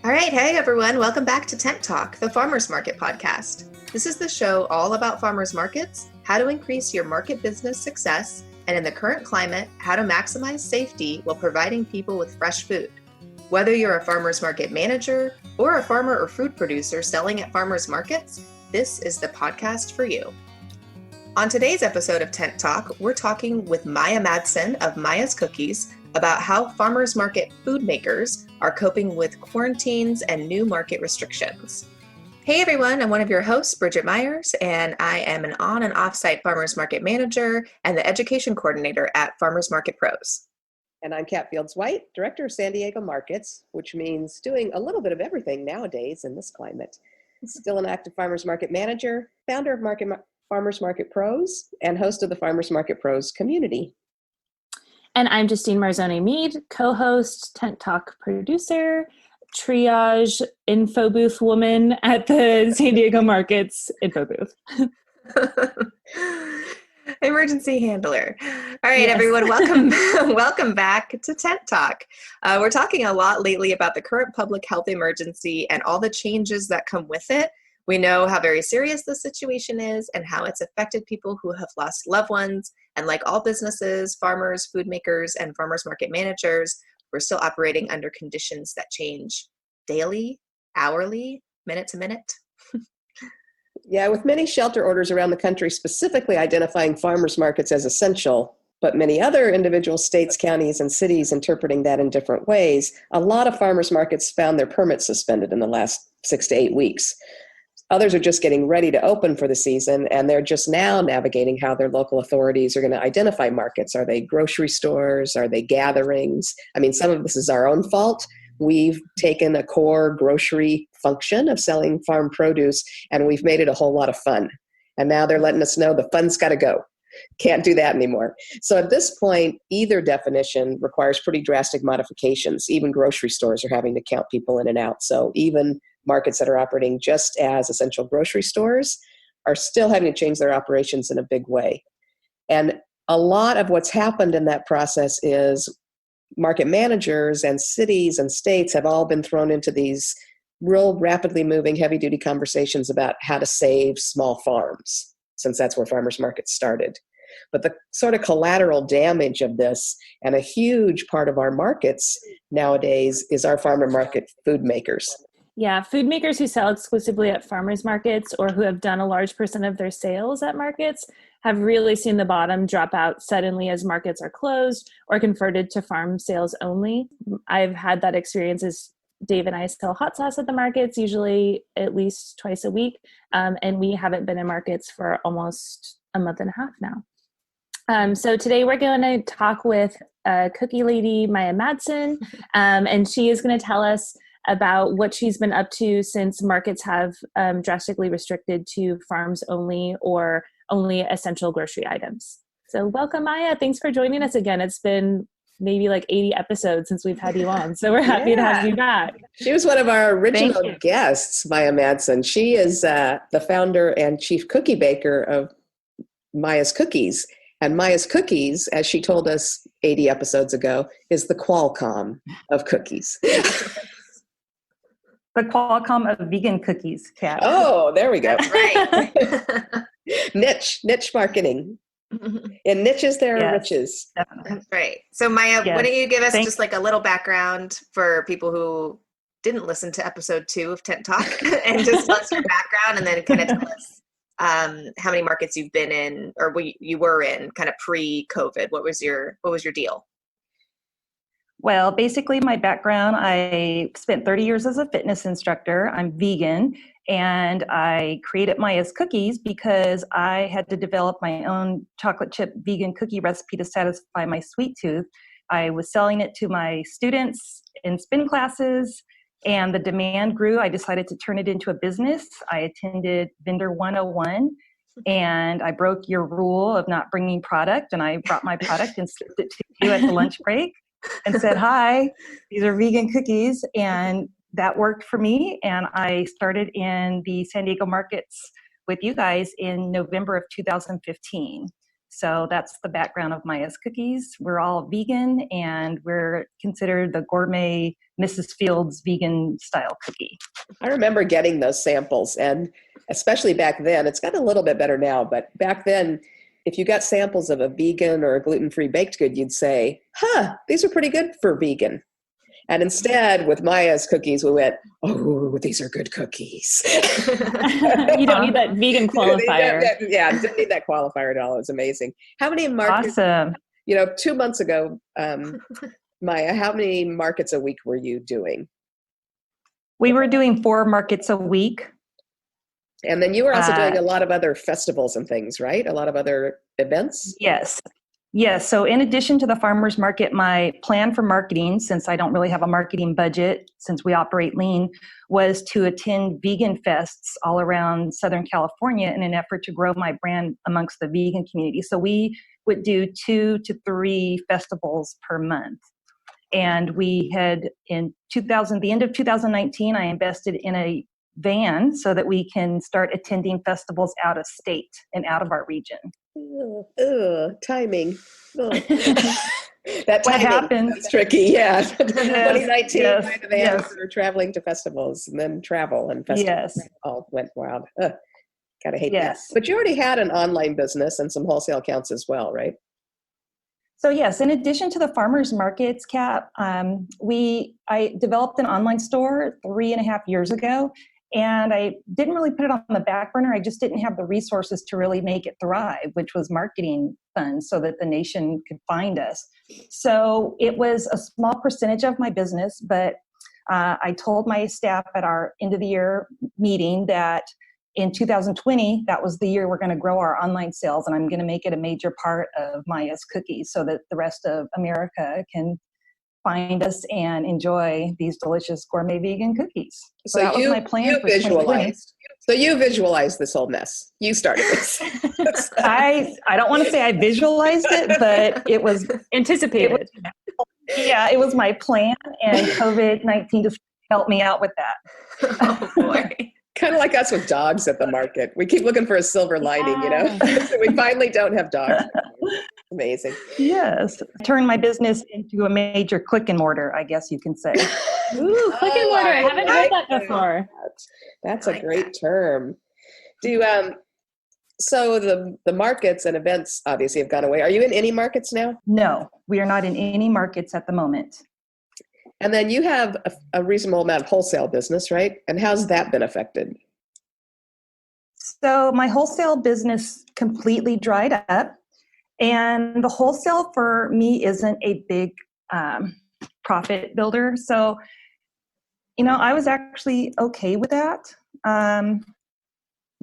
All right, hey everyone, welcome back to Tent Talk, the Farmers Market podcast. This is the show all about farmers markets, how to increase your market business success, and in the current climate, how to maximize safety while providing people with fresh food. Whether you're a farmers market manager or a farmer or food producer selling at farmers markets, this is the podcast for you. On today's episode of Tent Talk, we're talking with Maya Madsen of Maya's Cookies about how farmers market food makers are coping with quarantines and new market restrictions. Hey everyone, I'm one of your hosts, Brijet Myers, and I am an on and off-site farmers market manager and the education coordinator at Farmers Market Pros. And I'm Catt White, Director of San Diego Markets, which means doing a little bit of everything nowadays in this climate. Still an active farmers market manager, founder of Farmers Market Pros, and host of the Farmers Market Pros community. And I'm Justine Marzoni-Mead, co-host, Tent Talk producer, triage info booth woman at the San Diego Markets info booth. Emergency handler. All right, Yes. Everyone, welcome back to Tent Talk. We're talking a lot lately about the current public health emergency and all the changes that come with it. We know how very serious the situation is and how it's affected people who have lost loved ones. And like all businesses, farmers, food makers, and farmers market managers, we're still operating under conditions that change daily, hourly, minute to minute. Yeah, with many shelter orders around the country specifically identifying farmers markets as essential, but many other individual states, counties, and cities interpreting that in different ways, a lot of farmers markets found their permits suspended in the last 6 to 8 weeks. Others are just getting ready to open for the season, and they're just now navigating how their local authorities are going to identify markets. Are they grocery stores? Are they gatherings? I mean, some of this is our own fault. We've taken a core grocery function of selling farm produce, and we've made it a whole lot of fun. And now they're letting us know the fun's got to go. Can't do that anymore. So at this point, either definition requires pretty drastic modifications. Even grocery stores are having to count people in and out. So even markets that are operating just as essential grocery stores are still having to change their operations in a big way. And a lot of what's happened in that process is market managers and cities and states have all been thrown into these real rapidly moving heavy-duty conversations about how to save small farms, since that's where farmers markets started. But the sort of collateral damage of this, and a huge part of our markets nowadays, is our farmer market food makers. Yeah, food makers who sell exclusively at farmers markets or who have done a large percent of their sales at markets have really seen the bottom drop out suddenly as markets are closed or converted to farm sales only. I've had that experience as Dave and I sell hot sauce at the markets, usually at least twice a week, and we haven't been in markets for almost a month and a half now. So today we're going to talk with cookie lady Maya Madsen, and she is going to tell us about what she's been up to since markets have drastically restricted to farms only or only essential grocery items. So welcome, Maya. Thanks for joining us again. It's been maybe like 80 episodes since we've had you on, so we're happy to have you back. She was one of our original guests, Maya Madsen. She is the founder and chief cookie baker of Maya's Cookies. And Maya's Cookies, as she told us 80 episodes ago, is the Qualcomm of cookies. The Qualcomm of vegan cookies, Catt. Oh, there we go. That's right. Niche marketing. In niches, there are riches. Definitely. That's right. So Maya, Yes. why don't you give us Thanks. just like a little background for people who didn't listen to episode 2 of Tent Talk and just tell us your background and then kind of tell us how many markets you've been in or you were in kind of pre-COVID. What was your deal? Well, basically my background, I spent 30 years as a fitness instructor. I'm vegan, and I created Maya's Cookies because I had to develop my own chocolate chip vegan cookie recipe to satisfy my sweet tooth. I was selling it to my students in spin classes, and the demand grew. I decided to turn it into a business. I attended Vendor 101, and I broke your rule of not bringing product, and I brought my product and slipped it to you at the lunch break and said, hi, these are vegan cookies. And that worked for me. And I started in the San Diego markets with you guys in November of 2015. So that's the background of Maya's Cookies. We're all vegan, and we're considered the gourmet Mrs. Fields vegan style cookie. I remember getting those samples, and especially back then, it's gotten a little bit better now, but back then, if you got samples of a vegan or a gluten-free baked good, you'd say, these are pretty good for vegan. And instead, with Maya's Cookies, we went, oh, these are good cookies. You don't need that vegan qualifier. Didn't need that qualifier at all. It was amazing. How many markets? Awesome. 2 months ago, Maya, how many markets a week were you doing? We were doing 4 markets a week. And then you were also doing a lot of other festivals and things, right? A lot of other events? Yes. So in addition to the farmers market, my plan for marketing, since I don't really have a marketing budget, since we operate lean, was to attend vegan fests all around Southern California in an effort to grow my brand amongst the vegan community. So we would do 2 to 3 festivals per month. And we had the end of 2019, I invested in a van so that we can start attending festivals out of state and out of our region. Timing. What happened? That's tricky, yeah. 2019, yes, by the van, we were traveling to festivals, and then travel and festivals all went wild. Gotta hate that. But you already had an online business and some wholesale accounts as well, right? So yes, in addition to the farmers markets, Catt, I developed an online store 3.5 years ago. And I didn't really put it on the back burner. I just didn't have the resources to really make it thrive, which was marketing funds so that the nation could find us. So it was a small percentage of my business, but I told my staff at our end of the year meeting that in 2020, that was the year we're going to grow our online sales, and I'm going to make it a major part of Maya's Cookies so that the rest of America can find us and enjoy these delicious gourmet vegan cookies. So that was my plan for 2020. So you visualized this whole mess. You started this. I don't want to say I visualized it, but it was anticipated. It was my plan, and COVID-19 just helped me out with that. Oh boy. Kind of like us with dogs at the market. We keep looking for a silver lining, So we finally don't have dogs. Amazing. Yes. Turn my business into a major click and mortar, I guess you can say. Ooh, click and mortar. I haven't heard that before. That's a great term. So the markets and events obviously have gone away. Are you in any markets now? No, we are not in any markets at the moment. And then you have a reasonable amount of wholesale business, right? And how's that been affected? So my wholesale business completely dried up. And the wholesale for me isn't a big profit builder. So, I was actually okay with that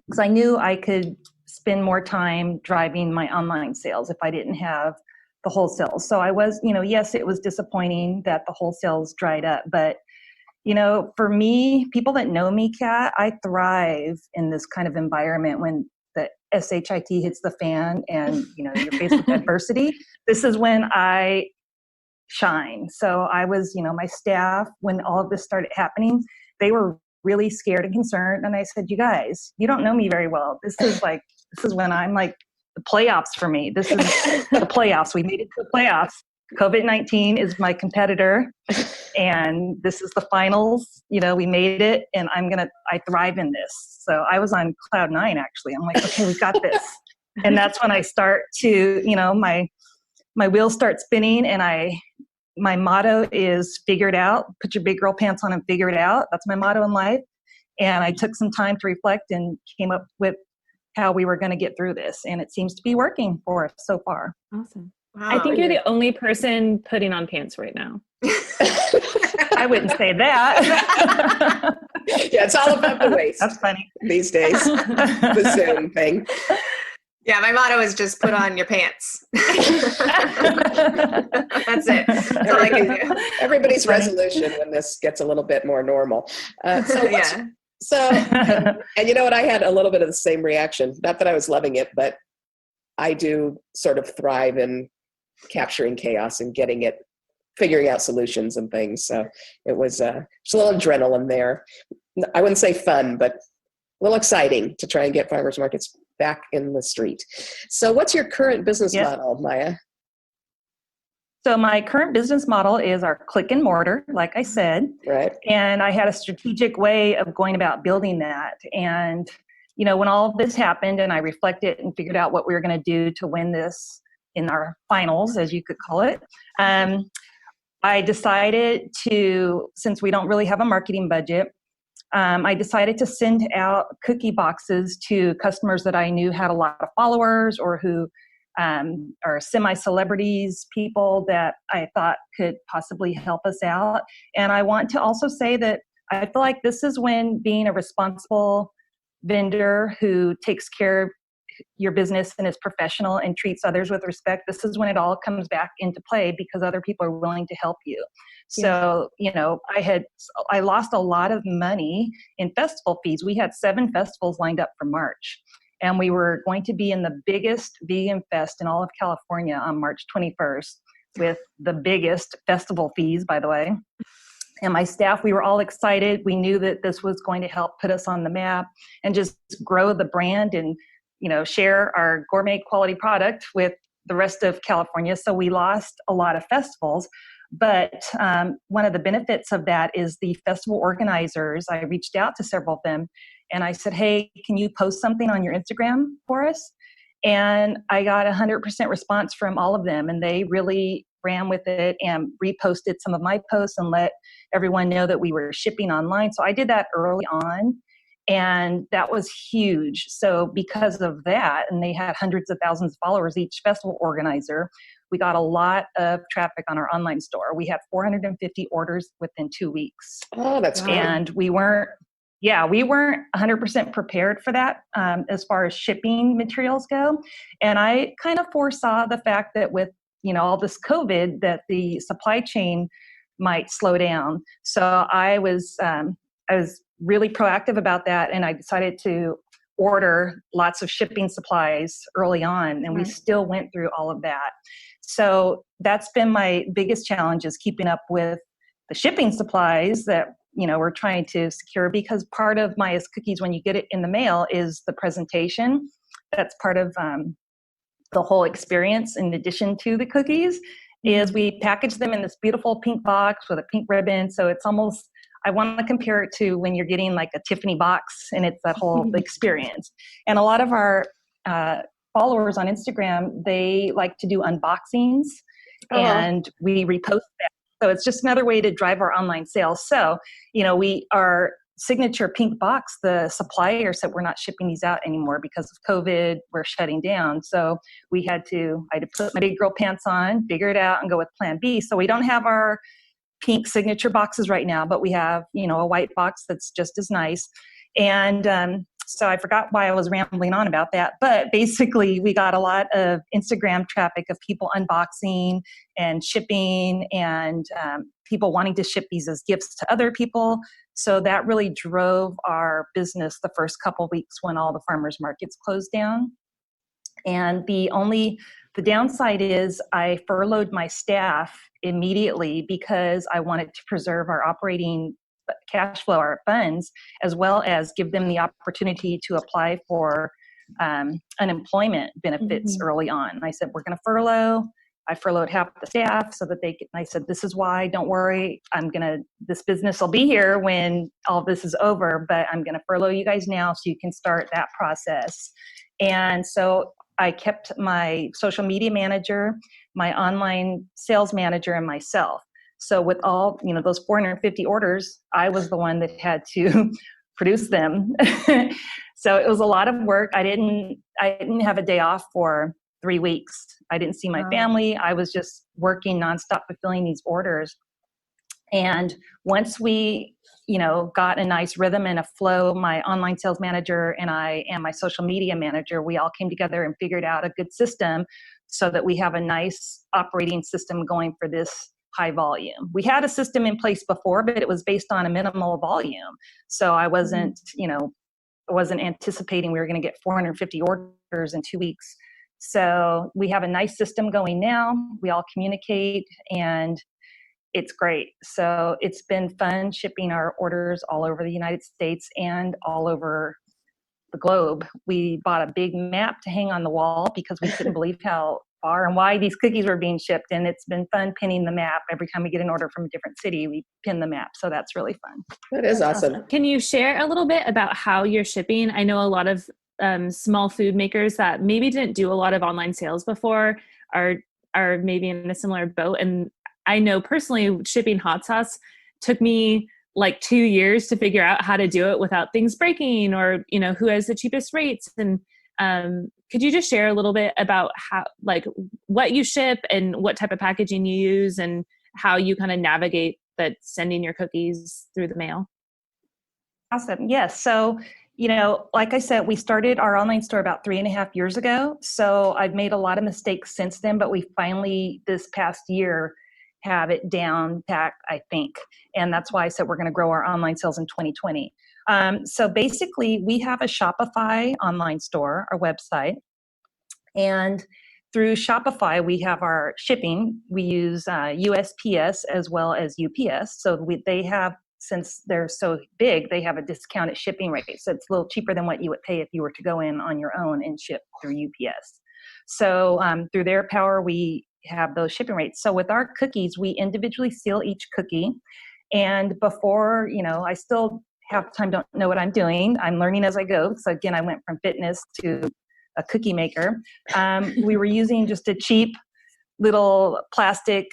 because I knew I could spend more time driving my online sales if I didn't have the wholesale. So I was, yes, it was disappointing that the wholesales dried up, but for me, people that know me, Catt, I thrive in this kind of environment when the SHIT hits the fan and, you're faced with adversity. This is when I shine. So I was, my staff, when all of this started happening, they were really scared and concerned. And I said, you guys, you don't know me very well. This is when I'm like the playoffs for me. This is the playoffs. We made it to the playoffs. COVID-19 is my competitor, and this is the finals. We made it, and I thrive in this. So I was on cloud 9, actually. I'm like, okay, we got this. And that's when I start to, my wheels start spinning, and my motto is figure it out. Put your big girl pants on and figure it out. That's my motto in life. And I took some time to reflect and came up with how we were going to get through this. And it seems to be working for us so far. Awesome. Wow, I think you're the only person putting on pants right now. I wouldn't say that. Yeah, it's all about the waist. That's funny. These days. The Zoom thing. Yeah, my motto is just put on your pants. That's it. That's all I can do. Everybody's resolution when this gets a little bit more normal. So, and you know what? I had a little bit of the same reaction. Not that I was loving it, but I do sort of thrive in capturing chaos and figuring out solutions and things. So it was just a little adrenaline there. I wouldn't say fun, but a little exciting to try and get farmers markets back in the street. So what's your current business model, Maya? So my current business model is our click and mortar, like I said. Right. And I had a strategic way of going about building that. And, when all of this happened and I reflected and figured out what we were going to do to win this in our finals, as you could call it, I decided to, since we don't really have a marketing budget, I decided to send out cookie boxes to customers that I knew had a lot of followers or who are semi-celebrities, people that I thought could possibly help us out. And I want to also say that I feel like this is when being a responsible vendor who takes care of your business and is professional and treats others with respect, this is when it all comes back into play because other people are willing to help you. So, I lost a lot of money in festival fees. We had 7 festivals lined up for March, and we were going to be in the biggest vegan fest in all of California on March 21st with the biggest festival fees, by the way. And my staff, we were all excited. We knew that this was going to help put us on the map and just grow the brand and, share our gourmet quality product with the rest of California. So we lost a lot of festivals. But one of the benefits of that is the festival organizers. I reached out to several of them and I said, hey, can you post something on your Instagram for us? And I got 100% response from all of them. And they really ran with it and reposted some of my posts and let everyone know that we were shipping online. So I did that early on. And that was huge. So because of that, and they had hundreds of thousands of followers, each festival organizer, we got a lot of traffic on our online store. We had 450 orders within 2 weeks. Oh, that's great. And we weren't 100% prepared for that as far as shipping materials go. And I kind of foresaw the fact that with, all this COVID, that the supply chain might slow down. So I was really proactive about that. And I decided to order lots of shipping supplies early on. And we still went through all of that. So that's been my biggest challenge, is keeping up with the shipping supplies that, we're trying to secure, because part of Maya's cookies, when you get it in the mail, is the presentation. That's part of the whole experience. In addition to the cookies, is we package them in this beautiful pink box with a pink ribbon. So it's almost, I want to compare it to when you're getting like a Tiffany box, and it's that whole experience. And a lot of our followers on Instagram, they like to do unboxings, and we repost that. So it's just another way to drive our online sales. So, our signature pink box, the supplier said we're not shipping these out anymore because of COVID, we're shutting down. So I had to put my big girl pants on, figure it out, and go with plan B. So we don't have our pink signature boxes right now, but we have, a white box that's just as nice. And so I forgot why I was rambling on about that, but basically we got a lot of Instagram traffic of people unboxing and shipping, and people wanting to ship these as gifts to other people. So that really drove our business the first couple of weeks when all the farmers markets closed down. And the downside is I furloughed my staff immediately because I wanted to preserve our operating cash flow, our funds, as well as give them the opportunity to apply for unemployment benefits early on. I said, we're going to furlough. I furloughed half the staff so that I said, this is why, don't worry, this business will be here when all this is over, but I'm going to furlough you guys now so you can start that process. And so I kept my social media manager, my online sales manager, and myself. So with all, those 450 orders, I was the one that had to produce them. So it was a lot of work. I didn't have a day off for 3 weeks. I didn't see my family. I was just working nonstop fulfilling these orders. And once we, got a nice rhythm and a flow, my online sales manager and I and my social media manager, we all came together and figured out a good system so that we have a nice operating system going for this high volume. We had a system in place before, but it was based on a minimal volume. So I wasn't, anticipating we were going to get 450 orders in 2 weeks. So we have a nice system going now. We all communicate, and it's great. So it's been fun shipping our orders all over the United States and all over the globe. We bought a big map to hang on the wall because we couldn't believe how far and wide these cookies were being shipped. And it's been fun pinning the map. Every time we get an order from a different city, we pin the map. So that's really fun. That is awesome. Can you share a little bit about how you're shipping? I know a lot of small food makers that maybe didn't do a lot of online sales before are maybe in a similar boat. And I know personally shipping hot sauce took me like 2 years to figure out how to do it without things breaking or, who has the cheapest rates. And could you just share a little bit about how, like, what you ship and what type of packaging you use and how you kind of navigate that sending your cookies through the mail? Awesome. Yes. So, like I said, we started our online store about 3.5 years ago. So I've made a lot of mistakes since then, but we finally this past year have it down packed, I think. And that's why I said we're going to grow our online sales in 2020. So basically, we have a Shopify online store, our website. And through Shopify, we have our shipping. We use USPS as well as UPS. So they have, since they're so big, they have a discounted shipping rate. So it's a little cheaper than what you would pay if you were to go in on your own and ship through UPS. So through their power, we have those shipping rates. So with our cookies, we individually seal each cookie. And before, I still half the time don't know what I'm doing. I'm learning as I go. So again, I went from fitness to a cookie maker. We were using just a cheap little plastic,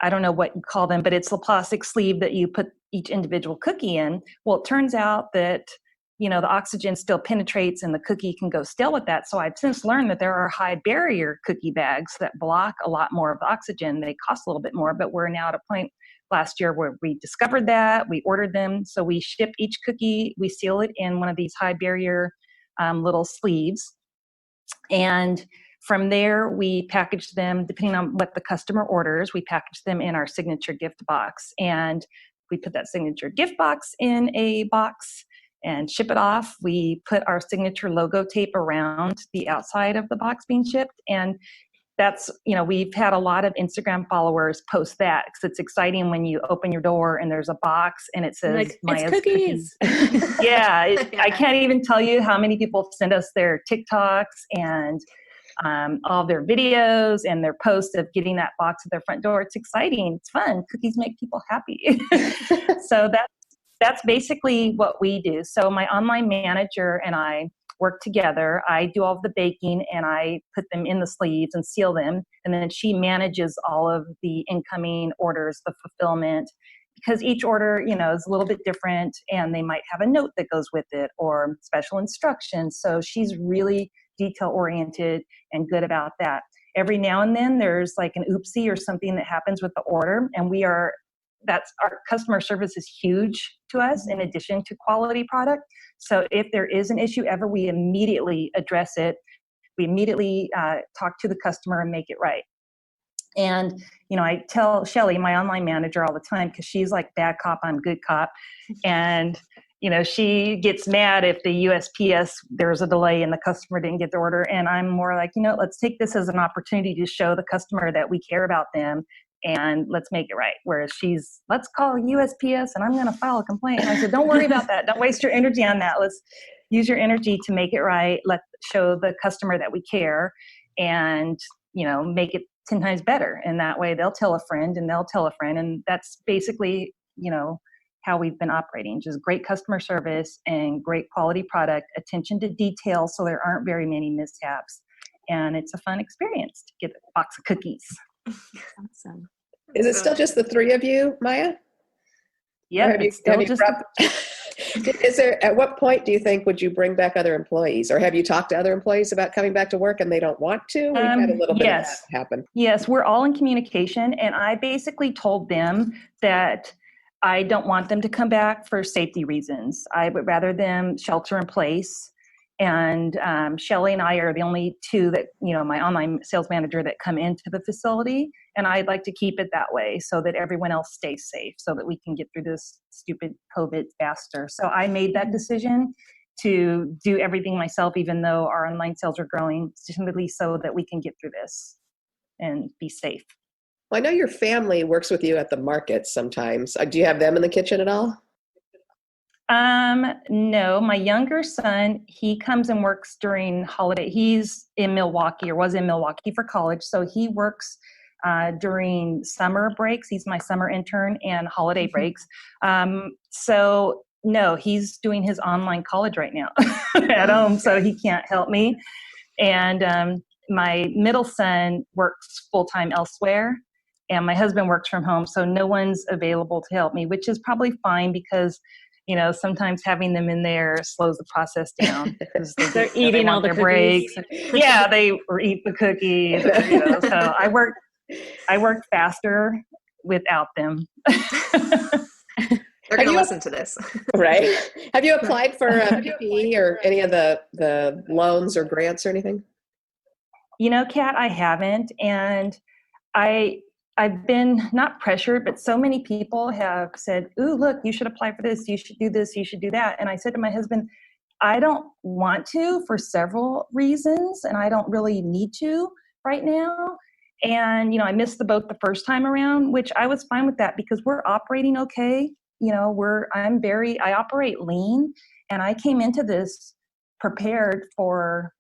I don't know what you call them, but it's a plastic sleeve that you put each individual cookie in. Well, it turns out that, the oxygen still penetrates and the cookie can go stale with that. So I've since learned that there are high barrier cookie bags that block a lot more of the oxygen. They cost a little bit more, but we're now at a point last year where we discovered that, we ordered them. So we ship each cookie, we seal it in one of these high barrier little sleeves. And from there, we package them, depending on what the customer orders, we package them in our signature gift box. And we put that signature gift box in a box and ship it off. We put our signature logo tape around the outside of the box being shipped. And that's, we've had a lot of Instagram followers post that because it's exciting when you open your door and there's a box and it says like, Maya's it's cookies. Yeah, I can't even tell you how many people send us their TikToks and all their videos and their posts of getting that box at their front door. It's exciting. It's fun. Cookies make people happy. So that's basically what we do. So my online manager and I work together. I do all of the baking and I put them in the sleeves and seal them. And then she manages all of the incoming orders, the fulfillment, because each order, is a little bit different and they might have a note that goes with it or special instructions. So she's really detail oriented and good about that. Every now and then there's like an oopsie or something that happens with the order, and that's our customer service is huge to us in addition to quality product. So if there is an issue ever, we immediately address it. We immediately talk to the customer and make it right. And, I tell Shelly, my online manager, all the time, because she's like bad cop, I'm good cop. And, she gets mad if the USPS, there's a delay and the customer didn't get the order. And I'm more like, let's take this as an opportunity to show the customer that we care about them and let's make it right. Whereas let's call USPS and I'm going to file a complaint. And I said, don't worry about that. Don't waste your energy on that. Let's use your energy to make it right. Let's show the customer that we care and, make it 10 times better. And that way they'll tell a friend and they'll tell a friend. And that's basically, how we've been operating, just great customer service and great quality product, attention to detail. So there aren't very many mishaps. And it's a fun experience to get a box of cookies. Awesome. Is it still just the three of you, Maya? Yeah. Is there, at what point do you think would you bring back other employees, or have you talked to other employees about coming back to work and they don't want to? We've had a little bit of that happen. Yes, we're all in communication, and I basically told them that I don't want them to come back for safety reasons. I would rather them shelter in place. And Shelly and I are the only two that, my online sales manager, that come into the facility. And I'd like to keep it that way so that everyone else stays safe, so that we can get through this stupid COVID faster. So I made that decision to do everything myself, even though our online sales are growing, simply so that we can get through this and be safe. Well, I know your family works with you at the market sometimes. Do you have them in the kitchen at all? No, my younger son, he comes and works during holiday. He's in Milwaukee or was in Milwaukee for college. So he works during summer breaks. He's my summer intern and holiday breaks. So no, he's doing his online college right now at home. So he can't help me. And my middle son works full-time elsewhere. And my husband works from home. So no one's available to help me, which is probably fine because sometimes having them in there slows the process down because they're eating all the breaks. Yeah, they eat the cookies. So I work faster without them. They're going to listen to this. Right. Have you applied for PPE or any of the loans or grants or anything? Catt, I haven't. And I've been not pressured, but so many people have said, ooh, look, you should apply for this. You should do this. You should do that. And I said to my husband, I don't want to for several reasons, and I don't really need to right now. And, I missed the boat the first time around, which I was fine with that because we're operating okay. I operate lean, and I came into this prepared for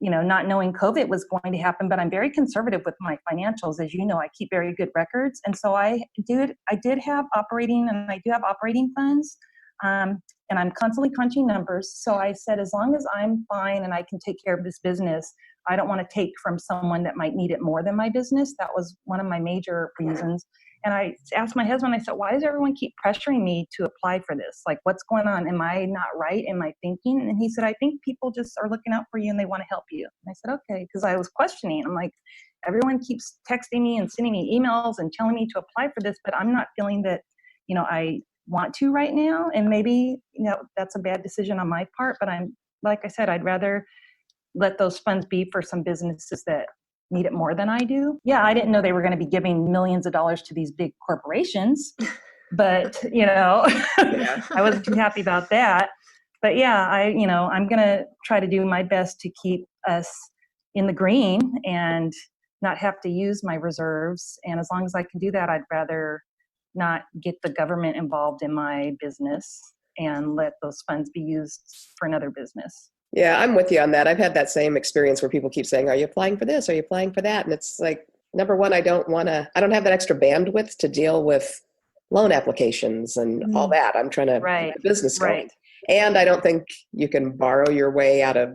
not knowing COVID was going to happen, but I'm very conservative with my financials. As you know, I keep very good records. And so I did have operating, and I do have operating funds. And I'm constantly crunching numbers. So I said, as long as I'm fine and I can take care of this business, I don't want to take from someone that might need it more than my business. That was one of my major reasons. And I asked my husband, I said, why does everyone keep pressuring me to apply for this? Like, what's going on? Am I not right? Am I thinking? And he said, I think people just are looking out for you and they want to help you. And I said, okay, because I was questioning. I'm like, everyone keeps texting me and sending me emails and telling me to apply for this, but I'm not feeling that, I want to right now. And maybe, that's a bad decision on my part, but like I said, I'd rather let those funds be for some businesses that need it more than I do. Yeah, I didn't know they were going to be giving millions of dollars to these big corporations, but I wasn't too happy about that. But yeah, I'm going to try to do my best to keep us in the green and not have to use my reserves. And as long as I can do that, I'd rather not get the government involved in my business and let those funds be used for another business. Yeah, I'm with you on that. I've had that same experience where people keep saying, are you applying for this? Are you applying for that? And it's like, number one, I don't have that extra bandwidth to deal with loan applications and all that. I'm trying to get the business going. Right. And I don't think you can borrow your way out of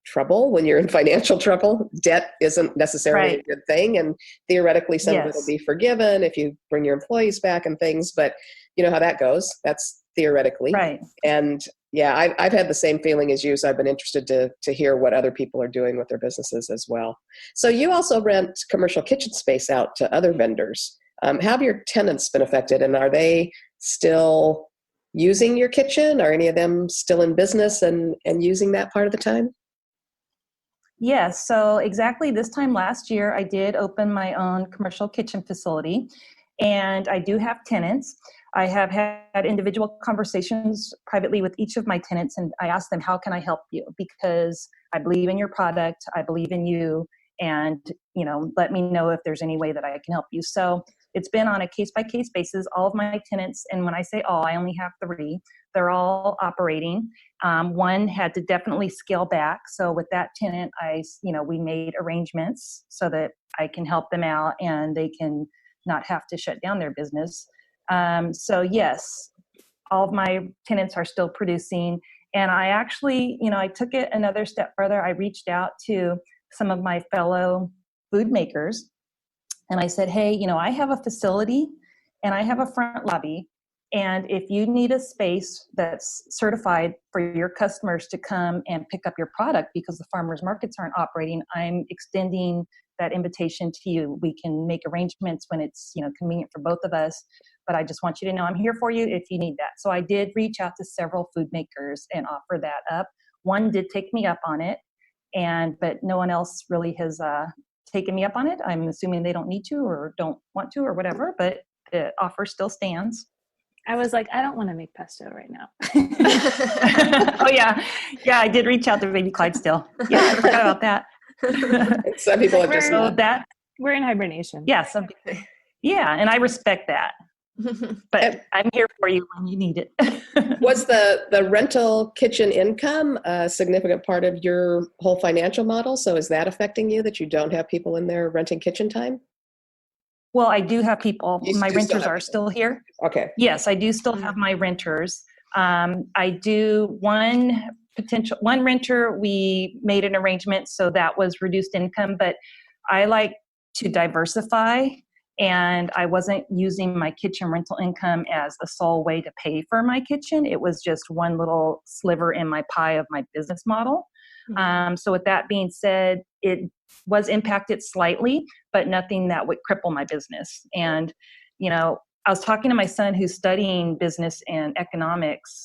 trouble when you're in financial trouble. Debt isn't necessarily a good thing. And theoretically, some of it will be forgiven if you bring your employees back and things. But you know how that goes. That's theoretically. Right. And yeah, I've had the same feeling as you, so I've been interested to hear what other people are doing with their businesses as well. So you also rent commercial kitchen space out to other vendors. How have your tenants been affected, and are they still using your kitchen? Are any of them still in business and using that part of the time? Yes, so exactly this time last year, I did open my own commercial kitchen facility, and I do have tenants. I have had individual conversations privately with each of my tenants, and I asked them, how can I help you? Because I believe in your product, I believe in you, and let me know if there's any way that I can help you. So it's been on a case-by-case basis. All of my tenants, and when I say all, I only have 3, they're all operating. One had to definitely scale back. So with that tenant, we made arrangements so that I can help them out and they can not have to shut down their business. So yes, all of my tenants are still producing. And I actually, I took it another step further. I reached out to some of my fellow food makers and I said, hey, I have a facility and I have a front lobby. And if you need a space that's certified for your customers to come and pick up your product because the farmers markets aren't operating, I'm extending that invitation to you. We can make arrangements when it's convenient for both of us. But I just want you to know I'm here for you if you need that. So I did reach out to several food makers and offer that up. One did take me up on it, but no one else really has taken me up on it. I'm assuming they don't need to or don't want to or whatever, but the offer still stands. I was like, I don't want to make pesto right now. Oh yeah. Yeah, I did reach out to Baby Clyde still. Yeah, I forgot about that. Some people have just we're in hibernation. Yeah, and I respect that. But I'm here for you when you need it. Was the rental kitchen income a significant part of your whole financial model? So is that affecting you that you don't have people in there renting kitchen time? Well, I do have people. You My do still renters have are people. still here. Okay. Yes, I do still have my renters. I do one renter, we made an arrangement, so that was reduced income, but I like to diversify, and I wasn't using my kitchen rental income as a sole way to pay for my kitchen. It was just one little sliver in my pie of my business model. So with that being said, it was impacted slightly, but nothing that would cripple my business. And, you know, I was talking to my son who's studying business and economics,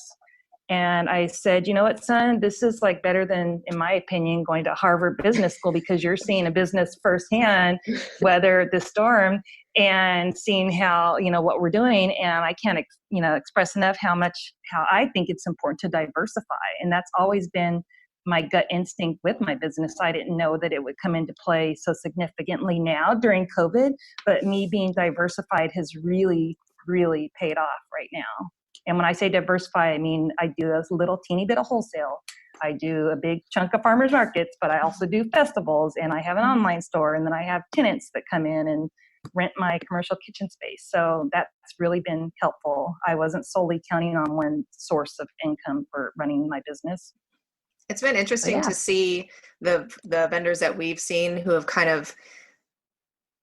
and I said, you know what, son, this is like better than, in my opinion, going to Harvard Business School, because you're seeing a business firsthand, weather the storm, and seeing how, you know, what we're doing. And I can't, express enough how I think it's important to diversify. And that's always been my gut instinct with my business. I didn't know that it would come into play so significantly now during COVID, but me being diversified has really, really paid off right now. And when I say diversify, I mean, I do a little teeny bit of wholesale. I do a big chunk of farmers markets, but I also do festivals, and I have an online store, and then I have tenants that come in and rent my commercial kitchen space. So that's really been helpful. I wasn't solely counting on one source of income for running my business. It's been interesting to see the vendors that we've seen who have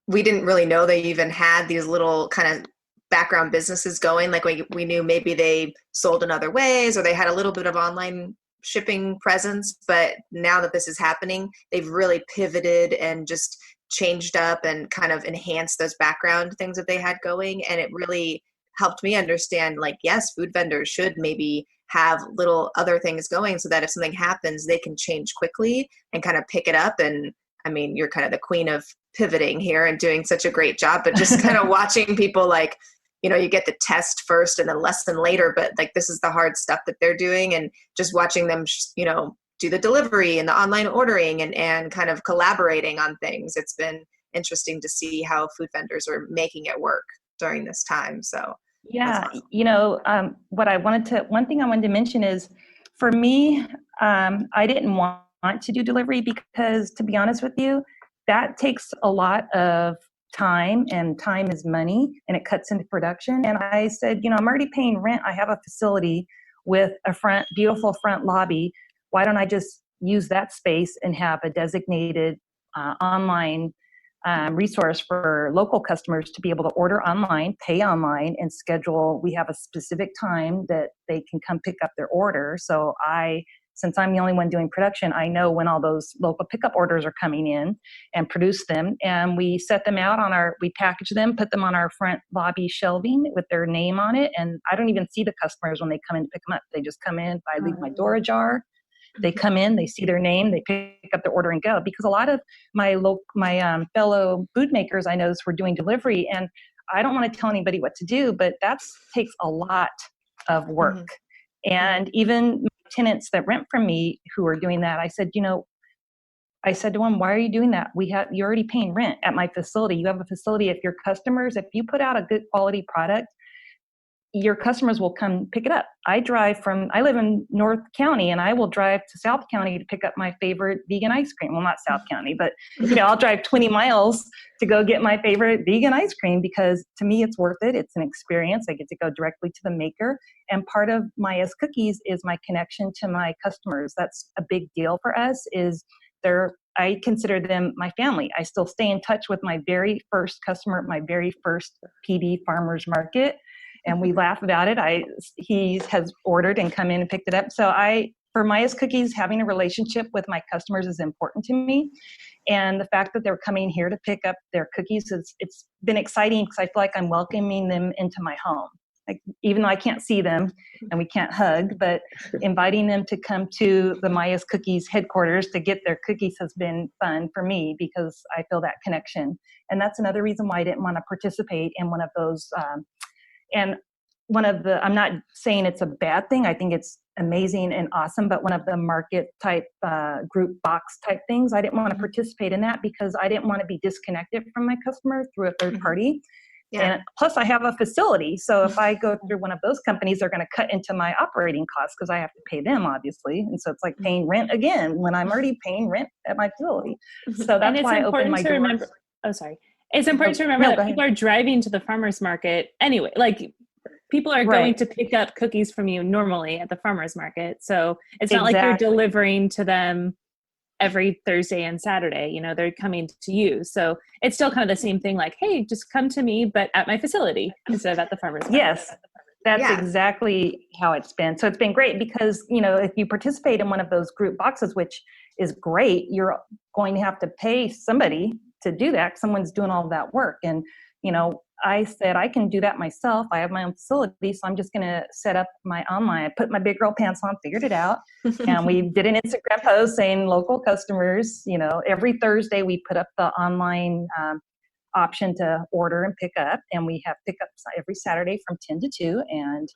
we didn't really know they even had these little kind of background businesses going. Like we knew maybe they sold in other ways, or they had a little bit of online shipping presence, but now that this is happening, they've really pivoted and just changed up and kind of enhanced those background things that they had going. And it really helped me understand, like, yes, food vendors should maybe have little other things going so that if something happens, they can change quickly and kind of pick it up. And I mean, you're kind of the queen of pivoting here and doing such a great job, but just kind of watching people, like, you know, you get the test first and then lesson later, but like, this is the hard stuff that they're doing, and just watching them, you know, do the delivery and the online ordering and kind of collaborating on things. It's been interesting to see how food vendors are making it work during this time. So yeah, awesome. you know, one thing I wanted to mention is, for me, I didn't want to do delivery because, to be honest with you, that takes a lot of time, and time is money, and it cuts into production. And I said, you know, I'm already paying rent. I have a facility with a beautiful front lobby. Why don't I just use that space and have a designated online resource for local customers to be able to order online, pay online, and schedule. We have a specific time that they can come pick up their order. So since I'm the only one doing production, I know when all those local pickup orders are coming in, and produce them. And we set them out we package them, put them on our front lobby shelving with their name on it. And I don't even see the customers when they come in to pick them up. They just come in, I leave my door ajar. They come in, they see their name, they pick up their order and go. Because a lot of my fellow food makers I noticed were doing delivery, and I don't want to tell anybody what to do, but that takes a lot of work. Mm-hmm. And even tenants that rent from me who are doing that, I said to them, why are you doing that? You're already paying rent at my facility. You have a facility. If you put out a good quality product, your customers will come pick it up. I live in North County, and I will drive to South County to pick up my favorite vegan ice cream. Well, not South County, but I'll drive 20 miles to go get my favorite vegan ice cream, because to me, it's worth it. It's an experience. I get to go directly to the maker. And part of Maya's Cookies is my connection to my customers. That's a big deal for us. I consider them my family. I still stay in touch with my very first customer at my very first PD farmers market. And we laugh about it. He has ordered and come in and picked it up. So for Maya's Cookies, having a relationship with my customers is important to me. And the fact that they're coming here to pick up their cookies, it's been exciting, because I feel like I'm welcoming them into my home. Like, even though I can't see them and we can't hug, but inviting them to come to the Maya's Cookies headquarters to get their cookies has been fun for me, because I feel that connection. And that's another reason why I didn't want to participate in one of those. And I'm not saying it's a bad thing. I think it's amazing and awesome, but one of the market type group box type things, I didn't want to participate in that, because I didn't want to be disconnected from my customer through a third party. Yeah. And plus I have a facility. So if I go through one of those companies, they're going to cut into my operating costs because I have to pay them, obviously. And so it's like paying rent again when I'm already paying rent at my facility. So And that's it's why I opened important my to doors. remember. Oh, sorry. It's important to remember No, that go ahead. people are driving to the farmer's market anyway. Like people are going Right. to pick up cookies from you normally at the farmer's market. So it's not like you're Exactly. delivering to them every Thursday and Saturday, you know, they're coming to you. So it's still kind of the same thing, like, hey, just come to me, but at my facility instead of at the farmer's market. Yes, that's Yeah. exactly how it's been. So it's been great because, you know, if you participate in one of those group boxes, which is great, you're going to have to pay somebody to do that. Someone's doing all of that work. And, you know, I said, I can do that myself. I have my own facility. So I'm just going to set up my online. I put my big girl pants on, figured it out. And we did an Instagram post saying local customers, you know, every Thursday we put up the online option to order and pick up. And we have pickups every Saturday from 10 to 2. And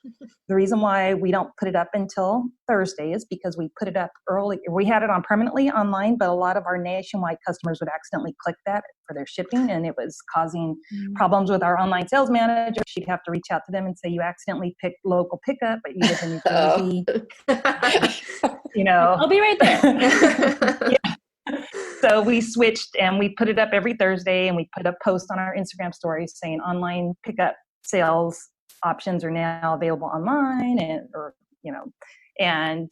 the reason why we don't put it up until Thursday is because we put it up early. We had it on permanently online, but a lot of our nationwide customers would accidentally click that for their shipping. And it was causing problems with our online sales manager. She'd have to reach out to them and say, you accidentally picked local pickup, but you live in New Jersey. You know, I'll be right there. Yeah. So we switched and we put it up every Thursday, and we put a post on our Instagram stories saying online pickup sales options are now available online, and, or, you know, and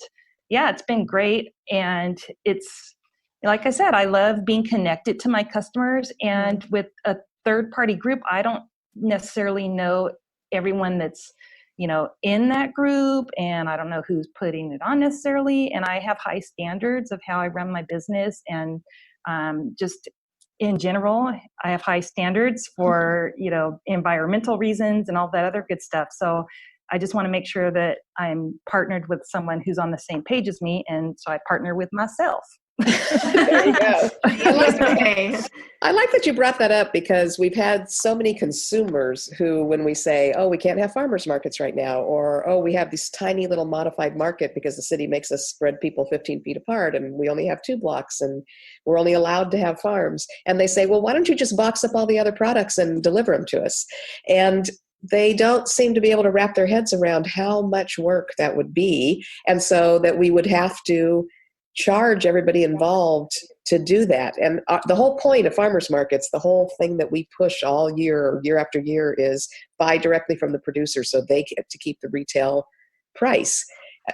yeah, it's been great. And it's, like I said, I love being connected to my customers, and with a third party group, I don't necessarily know everyone that's, you know, in that group, and I don't know who's putting it on necessarily. And I have high standards of how I run my business, and just in general, I have high standards for, you know, environmental reasons and all that other good stuff. So I just want to make sure that I'm partnered with someone who's on the same page as me, and so I partner with myself. There you go. Okay. I like that you brought that up, because we've had so many consumers who, when we say, oh, we can't have farmers markets right now, or, oh, we have this tiny little modified market because the city makes us spread people 15 feet apart and we only have 2 blocks and we're only allowed to have farms. And they say, well, why don't you just box up all the other products and deliver them to us? And they don't seem to be able to wrap their heads around how much work that would be. And so that we would have to charge everybody involved to do that. And the whole point of farmers markets, the whole thing that we push all year, year after year, is buy directly from the producer so they get to keep the retail price.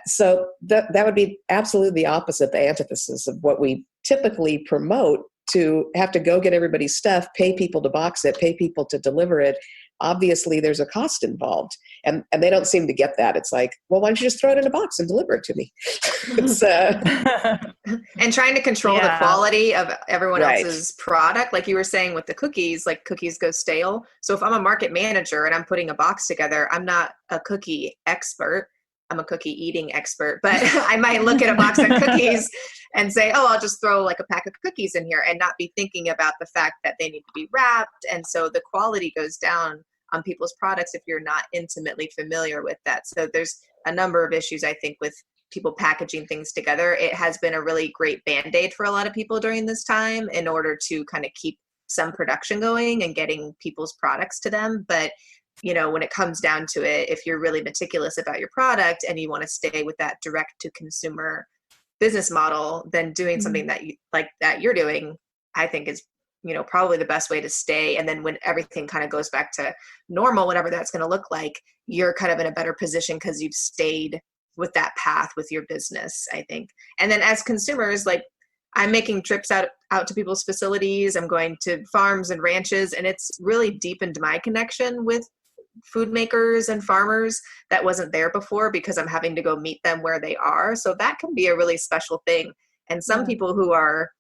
So that would be absolutely the opposite, the antithesis of what we typically promote, to have to go get everybody's stuff, pay people to box it, pay people to deliver it. Obviously, there's a cost involved, and they don't seem to get that. It's like, well, why don't you just throw it in a box and deliver it to me? It's, and trying to control the quality of everyone else's product. Like you were saying with the cookies, like cookies go stale. So if I'm a market manager and I'm putting a box together, I'm not a cookie expert. I'm a cookie eating expert, but I might look at a box of cookies and say, oh, I'll just throw like a pack of cookies in here, and not be thinking about the fact that they need to be wrapped. And so the quality goes down on people's products if you're not intimately familiar with that. So there's a number of issues, I think, with people packaging things together. It has been a really great Band-Aid for a lot of people during this time in order to kind of keep some production going and getting people's products to them. But you know, when it comes down to it, if you're really meticulous about your product and you want to stay with that direct to consumer business model, then doing something that you like that you're doing, I think is, you know, probably the best way to stay. And then when everything kind of goes back to normal, whatever that's going to look like, you're kind of in a better position because you've stayed with that path with your business, I think. And then as consumers, like I'm making trips out to people's facilities. I'm going to farms and ranches, and it's really deepened my connection with food makers and farmers that wasn't there before, because I'm having to go meet them where they are. So that can be a really special thing. And some people who are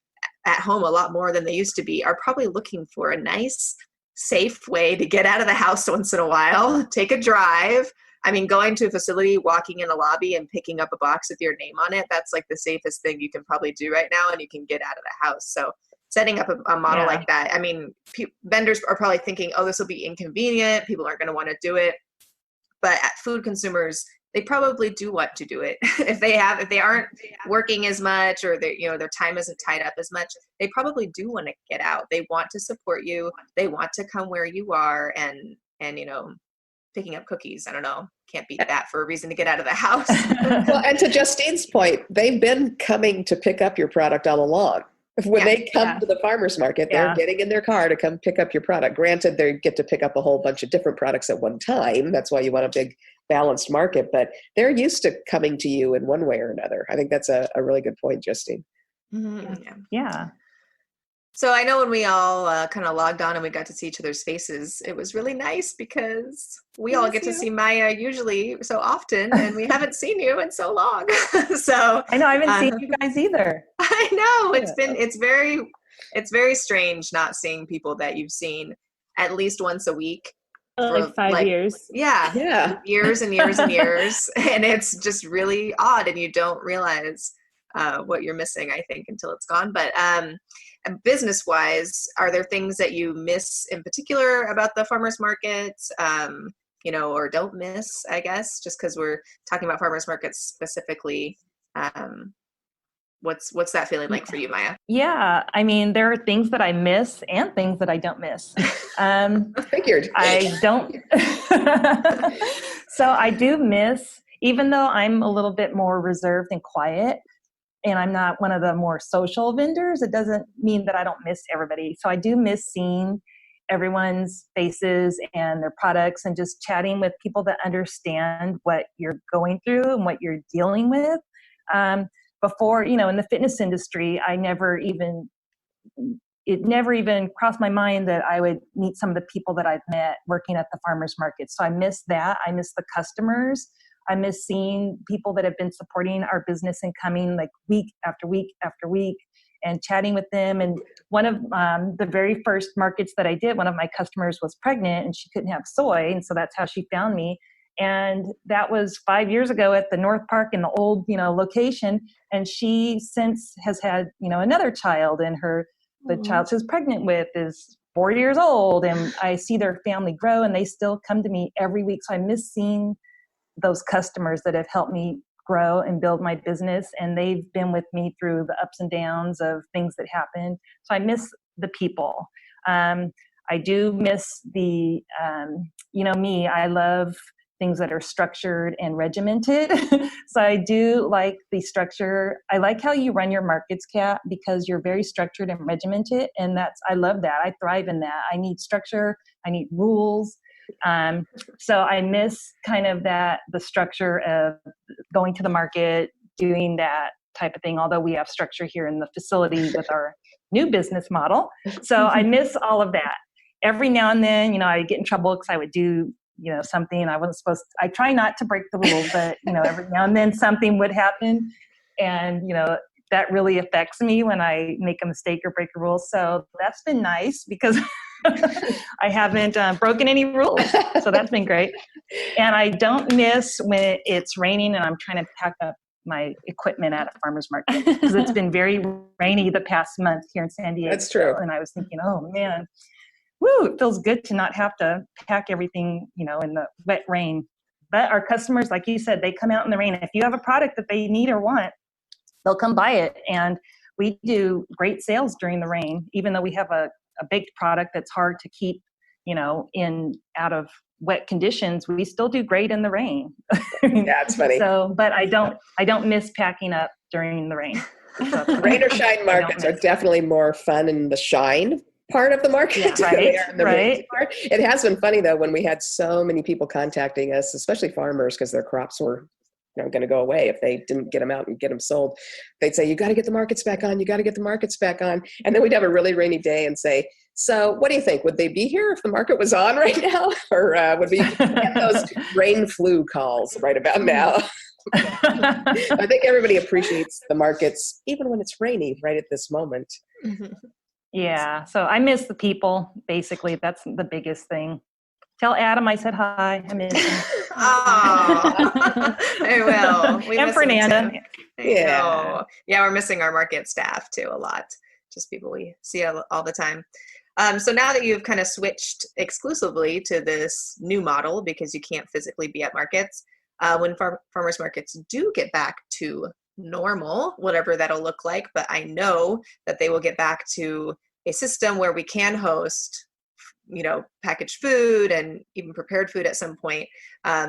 at home a lot more than they used to be are probably looking for a nice, safe way to get out of the house once in a while, take a drive. I mean, going to a facility, walking in a lobby and picking up a box with your name on it, that's like the safest thing you can probably do right now, and you can get out of the house. So setting up a model like that, I mean, vendors are probably thinking, oh, this will be inconvenient. People aren't going to want to do it. But at food consumers, they probably do want to do it. if they aren't working as much, or their time isn't tied up as much, they probably do want to get out. They want to support you. They want to come where you are. And and, picking up cookies. I don't know. Can't beat that for a reason to get out of the house. Well, and to Justine's point, they've been coming to pick up your product all along. When they come to the farmer's market, they're getting in their car to come pick up your product. Granted, they get to pick up a whole bunch of different products at one time. That's why you want a big balanced market, but they're used to coming to you in one way or another. I think that's a really good point, Justine. Mm-hmm. Yeah. So I know when we all kind of logged on and we got to see each other's faces, it was really nice because we all get to see Maya usually so often, and we haven't seen you in so long. So I know I haven't seen you guys either. I know it's very strange not seeing people that you've seen at least once a week. Like 5 years. Yeah. Years and years and years. And it's just really odd, and you don't realize what you're missing, I think, until it's gone. But business-wise, are there things that you miss in particular about the farmers markets, or don't miss, I guess, just because we're talking about farmers markets specifically? What's that feeling like for you, Maya? Yeah, I mean, there are things that I miss and things that I don't miss. Figured. I don't. So I do miss, even though I'm a little bit more reserved and quiet, and I'm not one of the more social vendors, it doesn't mean that I don't miss everybody. So I do miss seeing everyone's faces and their products and just chatting with people that understand what you're going through and what you're dealing with. Before, in the fitness industry, it never even crossed my mind that I would meet some of the people that I've met working at the farmers market. So I miss that. I miss the customers. I miss seeing people that have been supporting our business and coming like week after week after week and chatting with them. And one of the very first markets that I did, one of my customers was pregnant and she couldn't have soy. And so that's how she found me. And that was 5 years ago at the North Park in the old, location. And she since has had, another child, and the child she was pregnant with is 4 years old. And I see their family grow, and they still come to me every week. So I miss seeing those customers that have helped me grow and build my business. And they've been with me through the ups and downs of things that happen. So I miss the people. I do miss the, me, I love things that are structured and regimented. So I do like the structure. I like how you run your markets, Catt, because you're very structured and regimented. And I love that. I thrive in that. I need structure. I need rules. So I miss kind of the structure of going to the market, doing that type of thing, although we have structure here in the facility with our new business model. So I miss all of that. Every now and then, I get in trouble because I would do something I wasn't supposed to. I try not to break the rules, but, every now and then something would happen. And, that really affects me when I make a mistake or break a rule. So that's been nice because I haven't broken any rules. So that's been great. And I don't miss when it's raining and I'm trying to pack up my equipment at a farmer's market because it's been very rainy the past month here in San Diego. That's true. And I was thinking, oh man, woo, it feels good to not have to pack everything, in the wet rain. But our customers, like you said, they come out in the rain. If you have a product that they need or want, they'll come buy it. And we do great sales during the rain, even though we have a baked product that's hard to keep, out of wet conditions. We still do great in the rain. That's funny. So, but I don't miss packing up during the rain. So, rain or shine markets are definitely more fun in the shine part of the market. Yeah, right, right. Part. It has been funny though when we had so many people contacting us, especially farmers, because their crops were going to go away if they didn't get them out and get them sold. They'd say, you got to get the markets back on. You got to get the markets back on. And then we'd have a really rainy day and say, so what do you think? Would they be here if the market was on right now? Or would we get those rain flu calls right about now? I think everybody appreciates the markets, even when it's rainy right at this moment. Yeah. So I miss the people. Basically, that's the biggest thing. Tell Adam I said hi. I miss him. Oh, I will. And Fernanda. Yeah, we're missing our market staff too a lot. Just people we see all the time. So now that you've kind of switched exclusively to this new model because you can't physically be at markets, when farmers markets do get back to normal, whatever that'll look like, but I know that they will get back to a system where we can host packaged food and even prepared food at some point.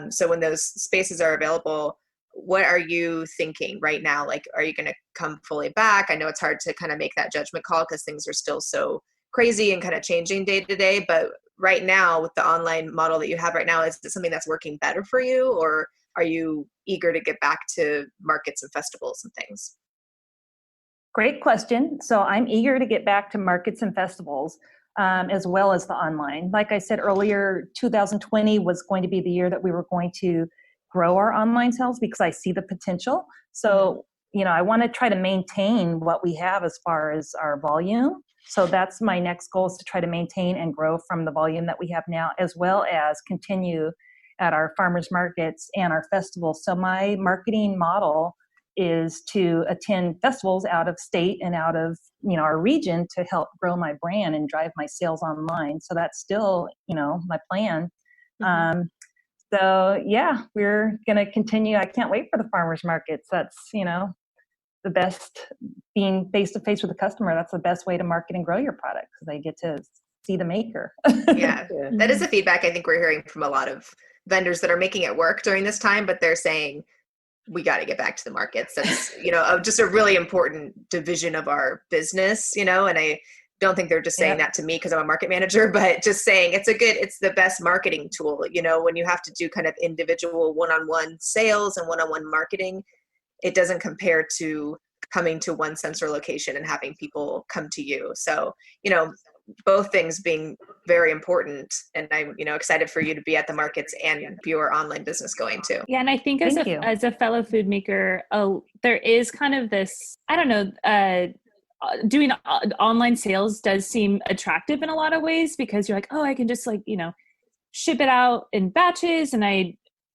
So when those spaces are available, what are you thinking right now? Like, are you going to come fully back? I know it's hard to kind of make that judgment call because things are still so crazy and kind of changing day to day. But right now, with the online model that you have right now, is it something that's working better for you, or are you eager to get back to markets and festivals and things? Great question. So I'm eager to get back to markets and festivals, as well as the online. Like I said earlier, 2020 was going to be the year that we were going to grow our online sales because I see the potential. So, I want to try to maintain what we have as far as our volume. So that's my next goal, is to try to maintain and grow from the volume that we have now, as well as continue at our farmers markets and our festivals. So my marketing model is to attend festivals out of state and out of our region to help grow my brand and drive my sales online. So that's still my plan. So yeah, we're going to continue. I can't wait for the farmers markets. That's the best, being face to face with the customer. That's the best way to market and grow your product, because they get to see the maker. Yeah, that is the feedback I think we're hearing from a lot of vendors that are making it work during this time, but they're saying, we got to get back to the markets. That's, just a really important division of our business, and I don't think they're just saying that to me because I'm a market manager, but just saying it's the best marketing tool. When you have to do kind of individual one-on-one sales and one-on-one marketing, it doesn't compare to coming to one sensor location and having people come to you. So, both things being very important, and I'm excited for you to be at the markets and your online business going too. Yeah, and I think as a fellow food maker, there is kind of this, I don't know, doing online sales does seem attractive in a lot of ways, because you're like, oh, I can just ship it out in batches, and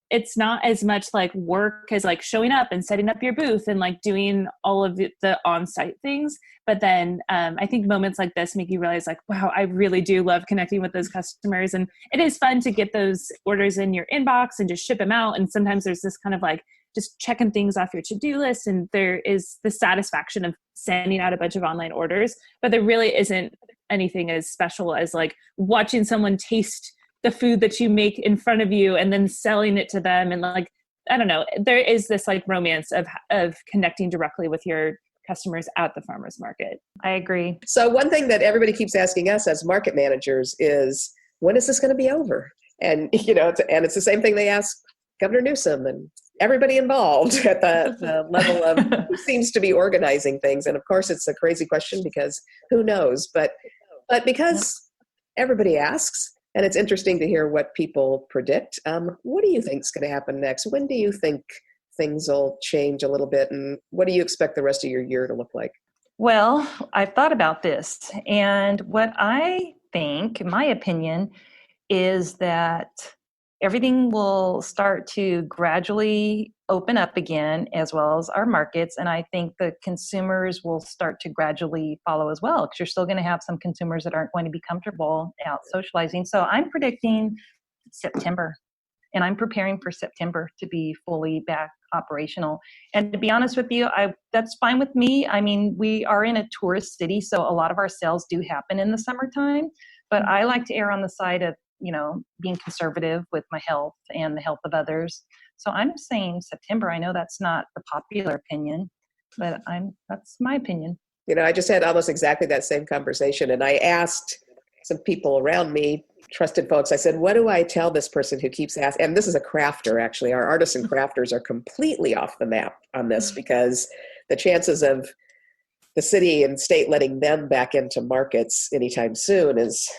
it's not as much like work as like showing up and setting up your booth and like doing all of the on-site things. But then I think moments like this make you realize like, wow, I really do love connecting with those customers. And it is fun to get those orders in your inbox and just ship them out. And sometimes there's this kind of like just checking things off your to-do list. And there is the satisfaction of sending out a bunch of online orders, but there really isn't anything as special as like watching someone taste the food that you make in front of you and then selling it to them. And like, I don't know, there is this like romance of connecting directly with your customers at the farmer's market. I agree. So one thing that everybody keeps asking us as market managers is, when is this going to be over? And, it's the same thing they ask Governor Newsom and everybody involved at the level of who seems to be organizing things. And of course, it's a crazy question because who knows? But because everybody asks, and it's interesting to hear what people predict. What do you think is going to happen next? When do you think things will change a little bit? And what do you expect the rest of your year to look like? Well, I've thought about this. And what I think, in my opinion, is that everything will start to gradually open up again, as well as our markets. And I think the consumers will start to gradually follow as well, because you're still going to have some consumers that aren't going to be comfortable out socializing. So I'm predicting September, and I'm preparing for September to be fully back operational. And to be honest with you, that's fine with me. I mean, we are in a tourist city, so a lot of our sales do happen in the summertime, but I like to err on the side of being conservative with my health and the health of others. So I'm saying September. I know that's not the popular opinion, but that's my opinion. I just had almost exactly that same conversation. And I asked some people around me, trusted folks, I said, what do I tell this person who keeps asking? And this is a crafter, actually. Our artists and crafters are completely off the map on this, because the chances of the city and state letting them back into markets anytime soon is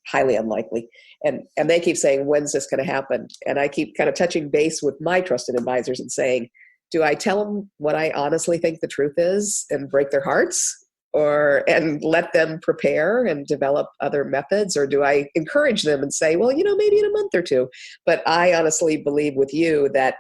highly unlikely. And they keep saying, when's this going to happen? And I keep kind of touching base with my trusted advisors and saying, do I tell them what I honestly think the truth is and break their hearts, and let them prepare and develop other methods? Or do I encourage them and say, well, maybe in a month or two? But I honestly believe with you that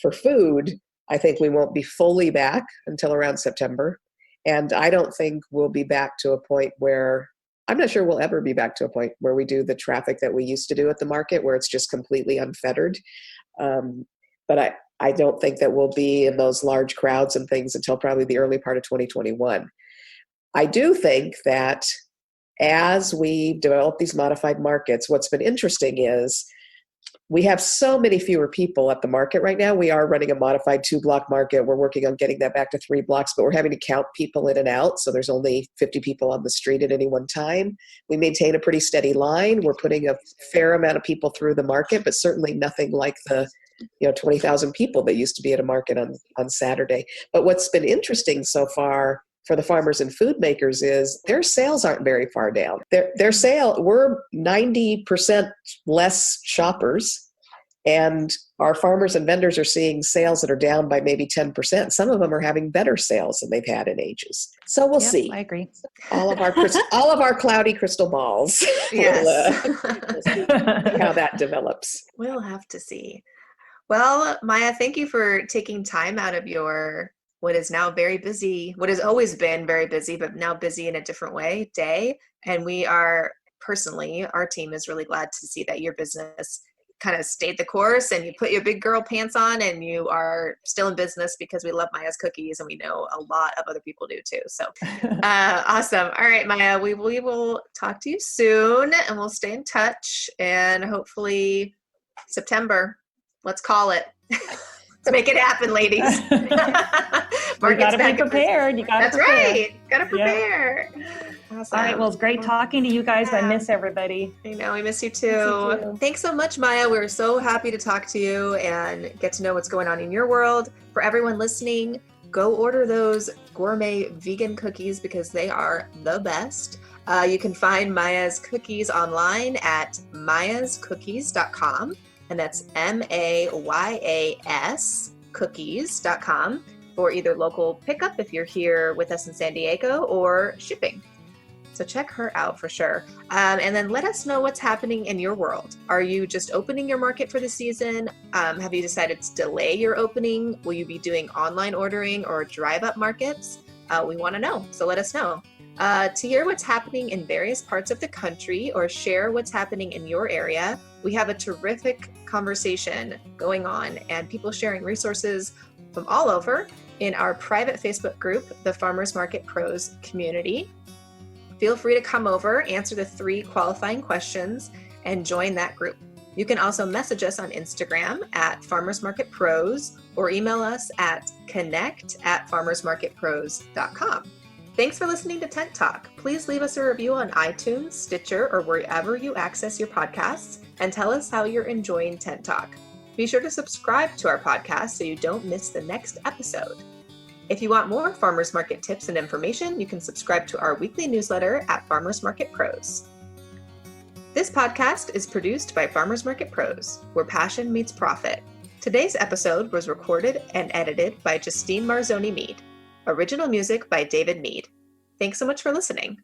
for food, I think we won't be fully back until around September. And I don't think we'll be back to a point where, I'm not sure we'll ever be back to a point where we do the traffic that we used to do at the market, where it's just completely unfettered. But I don't think that we'll be in those large crowds and things until probably the early part of 2021. I do think that as we develop these modified markets, what's been interesting is we have so many fewer people at the market right now. We are running a modified 2-block market. We're working on getting that back to 3 blocks, but we're having to count people in and out. So there's only 50 people on the street at any one time. We maintain a pretty steady line. We're putting a fair amount of people through the market, but certainly nothing like the 20,000 people that used to be at a market on Saturday. But what's been interesting so far for the farmers and food makers is their sales aren't very far down. We're 90% less shoppers, and our farmers and vendors are seeing sales that are down by maybe 10%. Some of them are having better sales than they've had in ages. So we'll see. I agree. All of our cloudy crystal balls. Yes. We'll see how that develops. We'll have to see. Well, Maya, thank you for taking time out of your what is now very busy, what has always been very busy, but now busy in a different way, day. And we are personally, our team is really glad to see that your business kind of stayed the course and you put your big girl pants on and you are still in business because we love Maya's cookies and we know a lot of other people do too. So awesome. All right, Maya, we will talk to you soon and we'll stay in touch and hopefully September, let's call it. Let's make it happen, ladies. You gotta be prepared. That's right. Gotta prepare. Yeah. Awesome. All right. Well, it's great talking to you guys. Yeah. I miss everybody. I know. We miss you too. Thanks so much, Maya. We're so happy to talk to you and get to know what's going on in your world. For everyone listening, go order those gourmet vegan cookies because they are the best. You can find Maya's cookies online at mayascookies.com. And that's MAYAS cookies.com for either local pickup if you're here with us in San Diego or shipping. So check her out for sure. And then let us know what's happening in your world. Are you just opening your market for the season? Have you decided to delay your opening? Will you be doing online ordering or drive-up markets? We want to know. So let us know. To hear what's happening in various parts of the country or share what's happening in your area, we have a terrific conversation going on and people sharing resources from all over in our private Facebook group, the Farmers Market Pros Community. Feel free to come over, answer the 3 qualifying questions, and join that group. You can also message us on Instagram at Farmers Market Pros or email us at connect@farmersmarketpros.com. Thanks for listening to Tent Talk. Please leave us a review on iTunes, Stitcher, or wherever you access your podcasts, and tell us how you're enjoying Tent Talk. Be sure to subscribe to our podcast so you don't miss the next episode. If you want more farmers market tips and information, you can subscribe to our weekly newsletter at Farmers Market Pros. This podcast is produced by Farmers Market Pros, where passion meets profit. Today's episode was recorded and edited by Justine Marzoni Mead. Original music by David Mead. Thanks so much for listening.